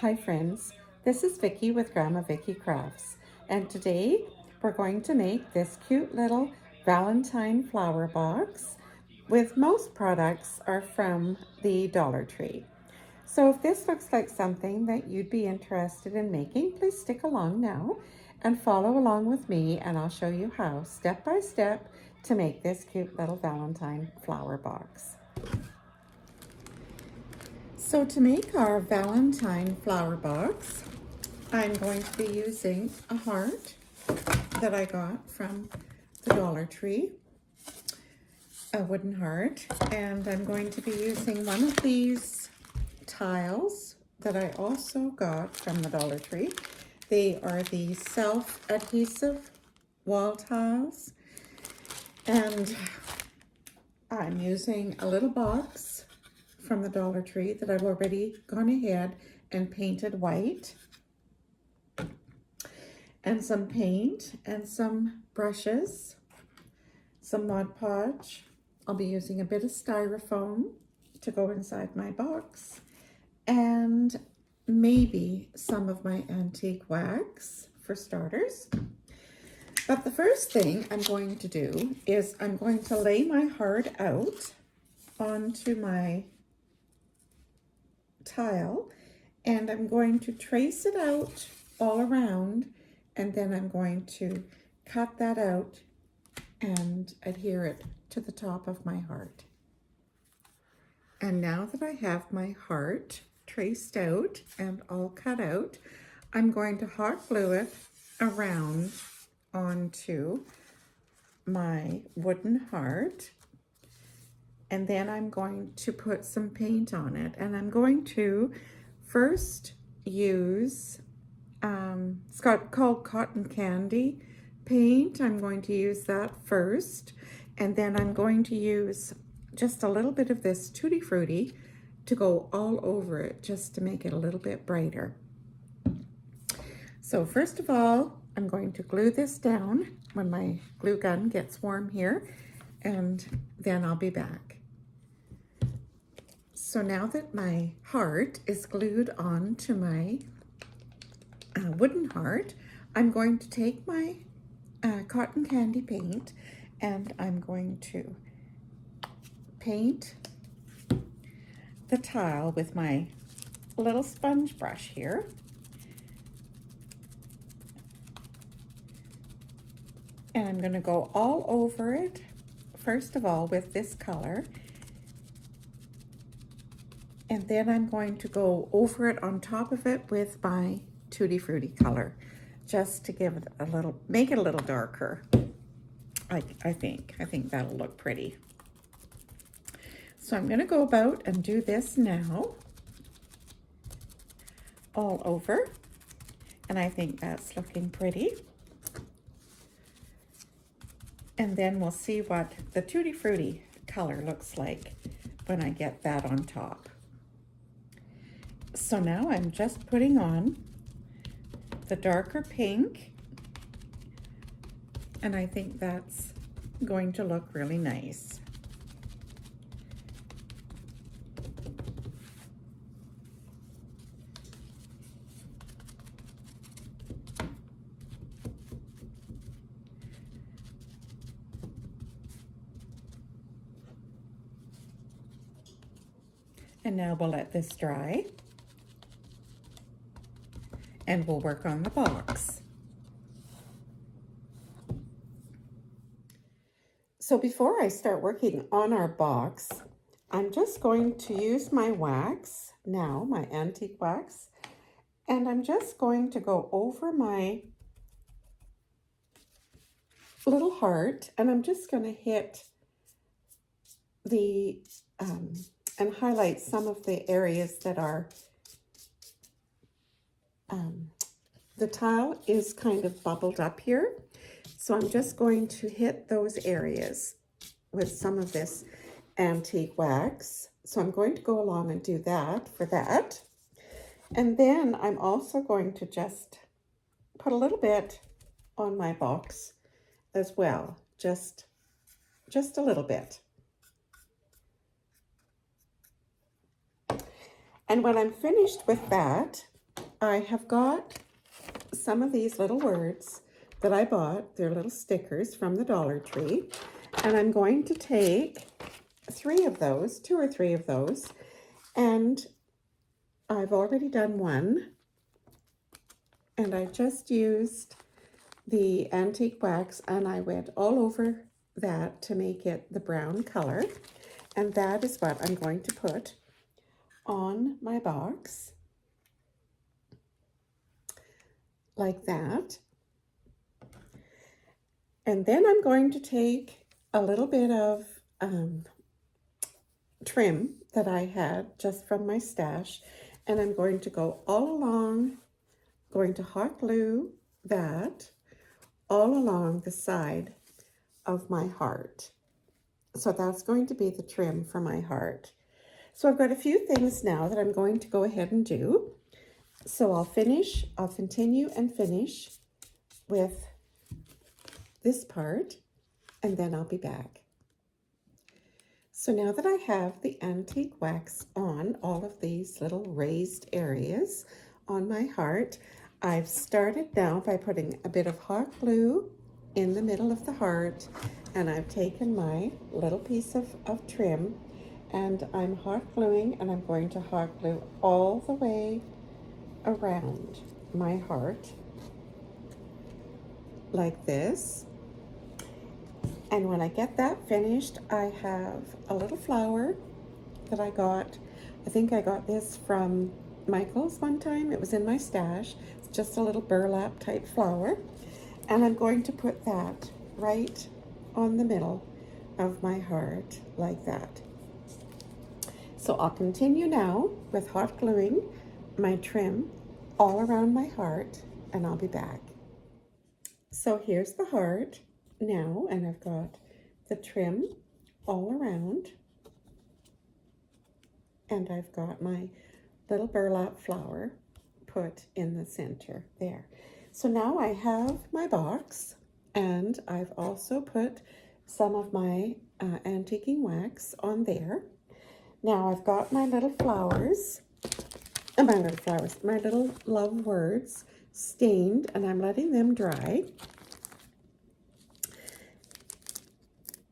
Hi friends, this is Vicki with Gramma Vicki Crafts, and today we're going to make this cute little Valentine flower box. With most products are from the Dollar Tree. So if this looks like something that you'd be interested in making, please stick along now and follow along with me, and I'll show you how step by step to make this cute little Valentine flower box. So to make our Valentine flower box, I'm going to be using a heart that I got from the Dollar Tree, a wooden heart, and I'm going to be using one of these tiles that I also got from the Dollar Tree. They are the self-adhesive wall tiles, and I'm using a little box from the Dollar Tree that I've already gone ahead and painted white, and some paint and some brushes, some Mod Podge. I'll be using a bit of styrofoam to go inside my box, and maybe some of my antique wax for starters. But the first thing I'm going to do is I'm going to lay my heart out onto my tile, and I'm going to trace it out all around, and then I'm going to cut that out and adhere it to the top of my heart. And now that I have my heart traced out and all cut out, I'm going to hot glue it around onto my wooden heart, and then I'm going to put some paint on it, and I'm going to first use it's called cotton candy paint. I'm going to use that first, and then I'm going to use just a little bit of this Tutti Frutti to go all over it, just to make it a little bit brighter. So first of all, I'm going to glue this down when my glue gun gets warm here, and then I'll be back. So now that my heart is glued on to my wooden heart, I'm going to take my cotton candy paint, and I'm going to paint the tile with my little sponge brush here. And I'm going to go all over it, first of all, with this color. And then I'm going to go over it on top of it with my Tutti Frutti color, just to give it a little, make it a little darker. I think that'll look pretty. So I'm going to go about and do this now all over, and I think that's looking pretty. And then we'll see what the Tutti Frutti color looks like when I get that on top. So now I'm just putting on the darker pink, and I think that's going to look really nice. And now we'll let this dry, and we'll work on the box. So before I start working on our box, I'm just going to use my wax now, my antique wax, and I'm just going to go over my little heart, and I'm just going to hit the and highlight some of the areas that are the tile is kind of bubbled up here. So I'm just going to hit those areas with some of this antique wax. So I'm going to go along and do that for that. And then I'm also going to just put a little bit on my box as well, just a little bit. And when I'm finished with that, I have got some of these little words that I bought. They're little stickers from the Dollar Tree. And I'm going to take 3 of those, 2 or 3 of those, and I've already done one. And I just used the antique wax and I went all over that to make it the brown color. And that is what I'm going to put on my box, like that. And then I'm going to take a little bit of trim that I had just from my stash, and I'm going to go all along, going to hot glue that all along the side of my heart. So that's going to be the trim for my heart. So I've got a few things now that I'm going to go ahead and do. So I'll continue and finish with this part, and then I'll be back. So now that I have the antique wax on all of these little raised areas on my heart, I've started now by putting a bit of hot glue in the middle of the heart, and I've taken my little piece of trim and I'm hot gluing, and I'm going to hot glue all the way around my heart like this. And when I get that finished, I have a little flower that I got. I think I got this from Michael's one time. It was in my stash. It's just a little burlap type flower. And I'm going to put that right on the middle of my heart like that. So I'll continue now with hot gluing my trim all around my heart, and I'll be back. So here's the heart now, and I've got the trim all around, and I've got my little burlap flower put in the center there. So now I have my box, and I've also put some of my antiquing wax on there. Now I've got my little flowers, my little love words stained, and I'm letting them dry.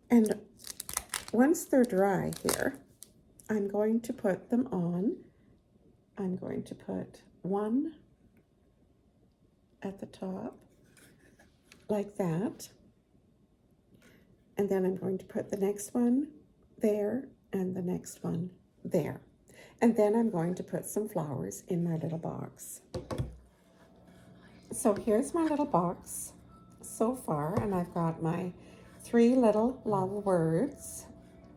And once they're dry here, I'm going to put them on. I'm going to put one at the top, like that. And then I'm going to put the next one there and the next one there. And then I'm going to put some flowers in my little box. So here's my little box so far, and I've got my 3 little love words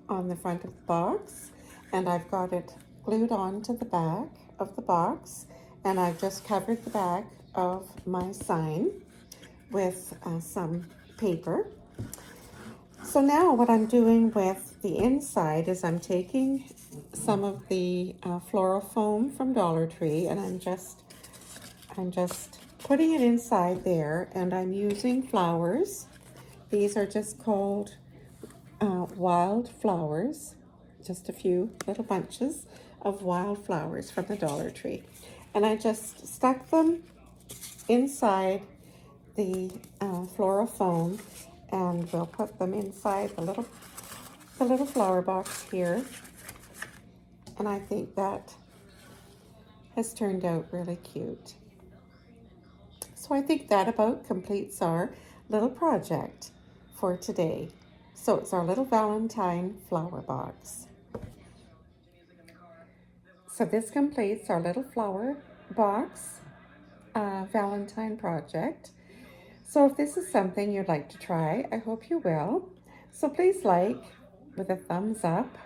on the front of the box, and I've got it glued on to the back of the box, and I've just covered the back of my sign with some paper. So now what I'm doing with the inside is I'm taking some of the floral foam from Dollar Tree, and I'm just putting it inside there, and I'm using flowers. These are just called wildflowers, just a few little bunches of wildflowers from the Dollar Tree. And I just stuck them inside the floral foam, and we'll put them inside the little flower box here. And I think that has turned out really cute. So I think that about completes our little project for today. So it's our little Valentine flower box. So this completes our little flower box Valentine project. So if this is something you'd like to try, I hope you will. So please like with a thumbs up,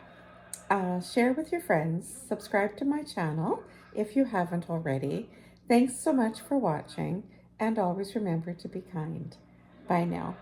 share with your friends, subscribe to my channel if you haven't already. Thanks so much for watching, and always remember to be kind. Bye now.